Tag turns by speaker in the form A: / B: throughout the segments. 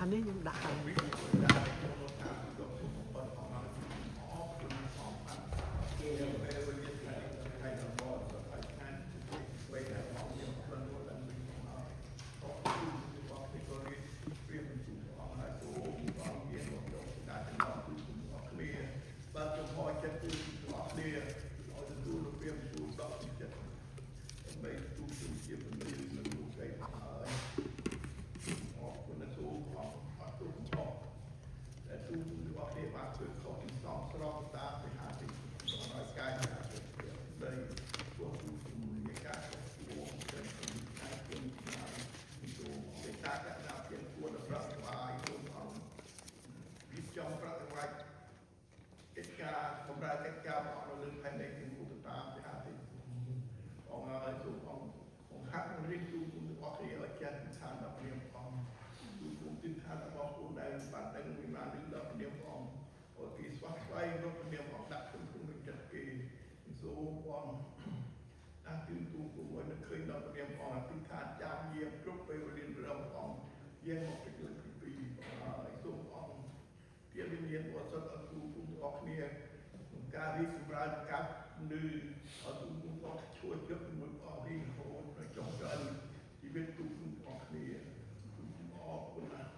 A: អានេះយើងដាក់ហើយយើងមកពីលើកទី2សូមអង្គជាវិញ្ញាណបរិសុទ្ធអត់ទូគុំរបស់គ្នាក្នុងការរីកចម្រើនកាប់នៅអត់ទូគុំរបស់ជួយយកមួយអស់នេះរហូតដល់ចុងក្រោយជីវិតទូគុំរបស់គ្នាអរគុណណាស់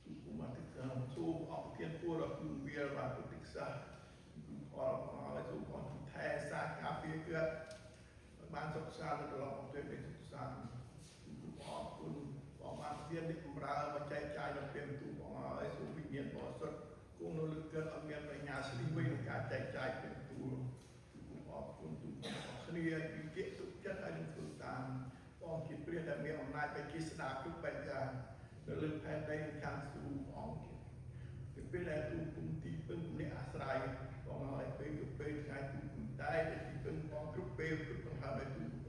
A: ទូគុំមកទីតាមសូមអរគុណពួករបស់គឺវាបានពុទ្ធិសាអរគុណឲ្យសូមអង្គថែសាការពារគាត់បានសុខសាន្តទៅដល់ប្រទេសនេះសុខសាន្តអរគុណបងបានទាននេះបំរើមកចែកចាយដល់ពេលទូបងឲ្យសូមវិញ្ញាណបរិសុទ្ធគង់នៅលើកើតអត់មានបញ្ញាស្រីវិញក្នុងការចែកចាយពេលទូអរគុណទូគ្នាវិជាទុកចិត្តឲ្យនឹងធ្វើតាមបងជាព្រះដែលមានអំណាចបេជាស្ដារគ្រប់បែបយ៉ាងនៅលើផែនដីខាងសួគ៌អង្គពីពេលដែលទូគុំទីពឹងអ្នកអាស្រ័យបងឲ្យពេលទៅពេលថ្ងៃទូគុំតែទីពឹងបងគ្រប់ពេលគ្រប់កង្ហារដែលទូ